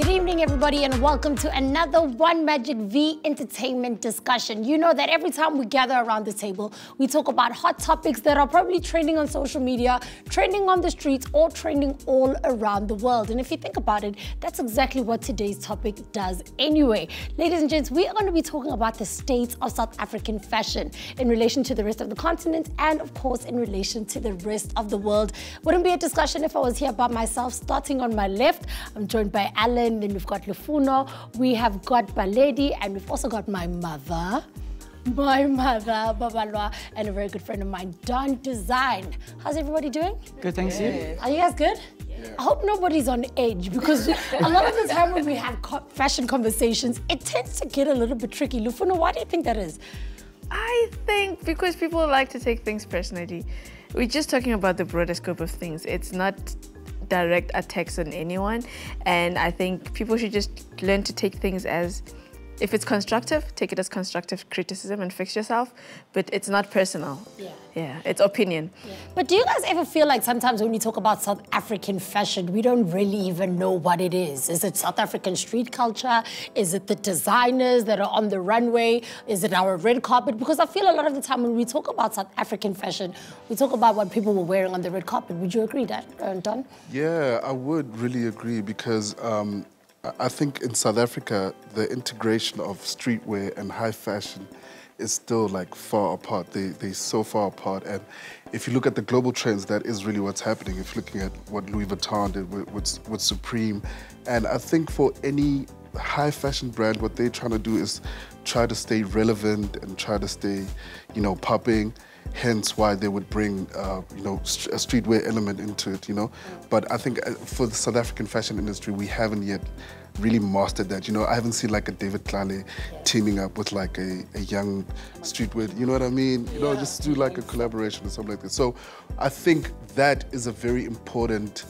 Good evening, everybody, and welcome to another One Magic V Entertainment discussion. You know that every time we gather around the table, we talk about hot topics that are probably trending on social media, trending on the streets, or trending all around the world. And if you think about it, that's exactly what today's topic does anyway. Ladies and gents, we are going to be talking about the state of South African fashion in relation to the rest of the continent and, of course, in relation to the rest of the world. Wouldn't be a discussion if I was here by myself. Starting on my left, I'm joined by Alan, then we've got Lufuno, we have got Baledi, and we've also got my mother, Babalwa, and a very good friend of mine, Don Design. How's everybody doing? Good, thanks. You. Are you guys good? Yeah. I hope nobody's on edge, because a lot of the time when we have fashion conversations, it tends to get a little bit tricky. Lufuno, why do you think that is? I think because people like to take things personally. We're just talking about the broader scope of things. It's not direct attacks on anyone, and I think people should just learn to take things as, if it's constructive, take it as constructive criticism and fix yourself, but it's not personal. Yeah, it's opinion. Yeah. But do you guys ever feel like sometimes when we talk about South African fashion, we don't really even know what it is? Is it South African street culture? Is it the designers that are on the runway? Is it our red carpet? Because I feel a lot of the time when we talk about South African fashion, we talk about what people were wearing on the red carpet. Would you agree, Don? Yeah, I would really agree, because I think in South Africa, the integration of streetwear and high fashion is still like far apart. They're so far apart. And if you look at the global trends, that is really what's happening. If you're looking at what Louis Vuitton did with Supreme. And I think for any high fashion brand, what they're trying to do is try to stay relevant and try to stay, you know, popping. Hence why they would bring, you know, a streetwear element into it, you know. But I think for the South African fashion industry, we haven't yet really mastered that. You know, I haven't seen like a David Tlale teaming up with like a young streetwear, you know what I mean? You know, just do like a collaboration or something like that. So I think that is a very important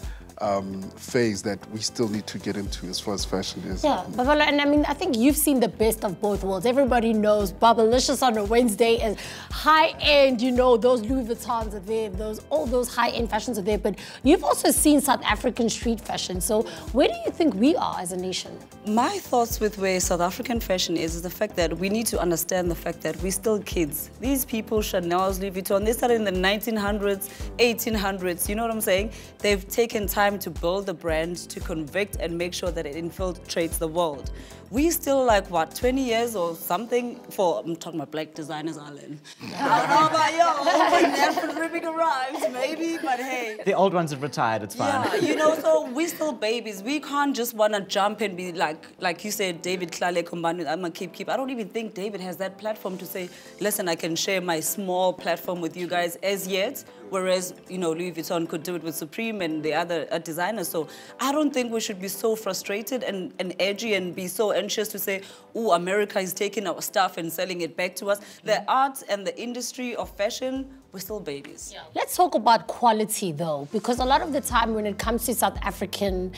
phase that we still need to get into as far as fashion is. Yeah, Babalwa, and I mean, I think you've seen the best of both worlds. Everybody knows Babalicious on a Wednesday is high-end, you know, those Louis Vuittons are there, all those high-end fashions are there, but you've also seen South African street fashion. So where do you think we are as a nation? My thoughts with where South African fashion is the fact that we need to understand the fact that we're still kids. These people, Chanel's, Louis Vuitton, they started in the 1900s, 1800s, you know what I'm saying? They've taken time to build the brand, to convict and make sure that it infiltrates the world. We still like, what, 20 years or something for, I'm talking about black designers, Alan. I don't know about y'all, when African ribbing arrives, maybe, but hey. The old ones have retired, it's fine. Yeah, you know, so we're still babies. We can't just want to jump and be like you said, David Tlale combined with I'ma keep. I don't even think David has that platform to say, listen, I can share my small platform with you guys as yet. Whereas, you know, Louis Vuitton could do it with Supreme and the other designers. So I don't think we should be so frustrated and edgy and be so anxious to say, oh, America is taking our stuff and selling it back to us. The art and the industry of fashion, we're still babies. Yeah. Let's talk about quality, though, because a lot of the time when it comes to South African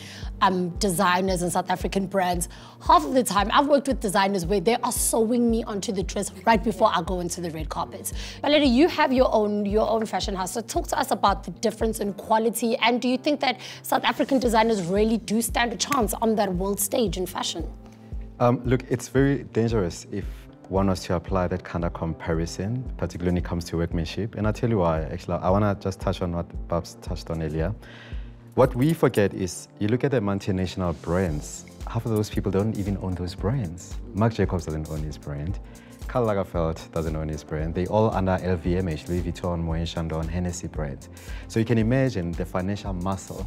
designers and South African brands, half of the time I've worked with designers where they are sewing me onto the dress right before I go into the red carpet. Baledi, you have your own fashion house, so talk to us about the difference in quality, and do you think that South African designers really do stand a chance on that world stage in fashion? Look, it's very dangerous if one was to apply that kind of comparison, particularly when it comes to workmanship. And I'll tell you why. Actually, I want to just touch on what Babs touched on earlier. What we forget is, you look at the multinational brands, half of those people don't even own those brands. Marc Jacobs doesn't own his brand. Karl Lagerfeld doesn't own his brand. They all under LVMH, Louis Vuitton, Moët Chandon, Hennessy brands. So you can imagine the financial muscle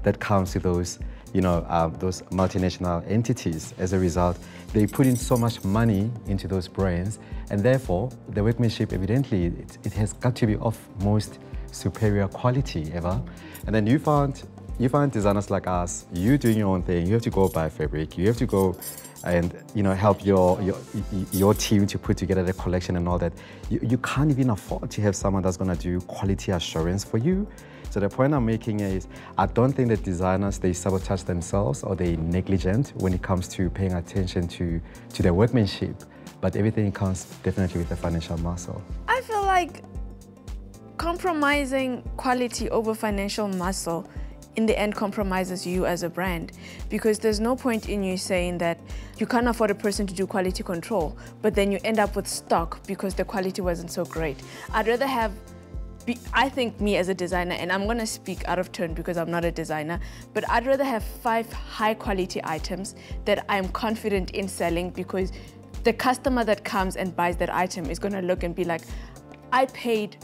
that comes with those, you know, those multinational entities. As a result, they put in so much money into those brands, and therefore the workmanship, evidently, it has got to be of most superior quality ever. And then you find designers like us, you doing your own thing. You have to go buy fabric. You have to go and, you know, help your team to put together the collection and all that. You can't even afford to have someone that's going to do quality assurance for you. So the point I'm making is, I don't think that designers, they sabotage themselves or they're negligent when it comes to paying attention to their workmanship, but everything comes definitely with the financial muscle. I feel like compromising quality over financial muscle in the end compromises you as a brand, because there's no point in you saying that you can't afford a person to do quality control, but then you end up with stock because the quality wasn't so great. I'd rather have, I think me as a designer, and I'm gonna speak out of turn because I'm not a designer, but I'd rather have 5 high quality items that I'm confident in selling, because the customer that comes and buys that item is gonna look and be like, I paid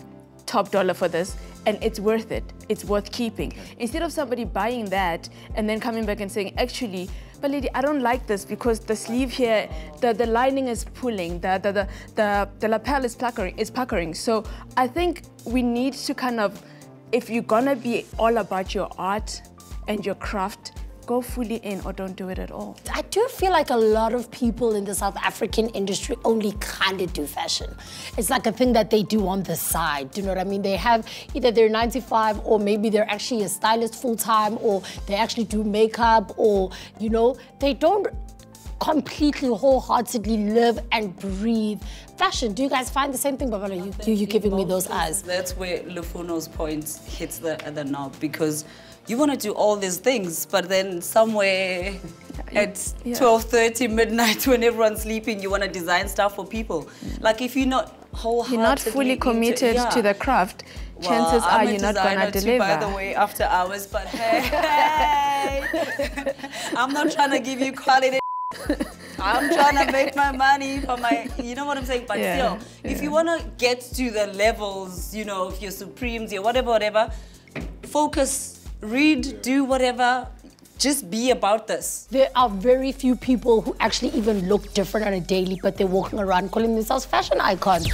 top dollar for this and it's worth it, it's worth keeping. Instead of somebody buying that and then coming back and saying, actually, but lady, I don't like this because the sleeve here, the lining is pulling, the lapel is puckering. So I think we need to kind of, if you're gonna be all about your art and your craft, go fully in or don't do it at all. I do feel like a lot of people in the South African industry only kind of do fashion. It's like a thing that they do on the side, do you know what I mean? They have either their 9 to 5, or maybe they're actually a stylist full-time, or they actually do makeup, or, you know, they don't completely, wholeheartedly live and breathe fashion. Do you guys find the same thing, Babala? You giving me those eyes. That's where Lufuno's point hits the knob, because you want to do all these things, but then somewhere at 12:30 midnight when everyone's sleeping, you want to design stuff for people. Like, if you're not wholeheartedly, you're not fully committed to the craft, chances are you're not going to deliver. By the way, after hours, but hey, I'm not trying to give you quality. I'm trying to make my money for my, you know what I'm saying? But still, if you want to get to the levels, you know, of your Supremes, your whatever, focus. Read, do whatever, just be about this. There are very few people who actually even look different on a daily, but they're walking around calling themselves fashion icons.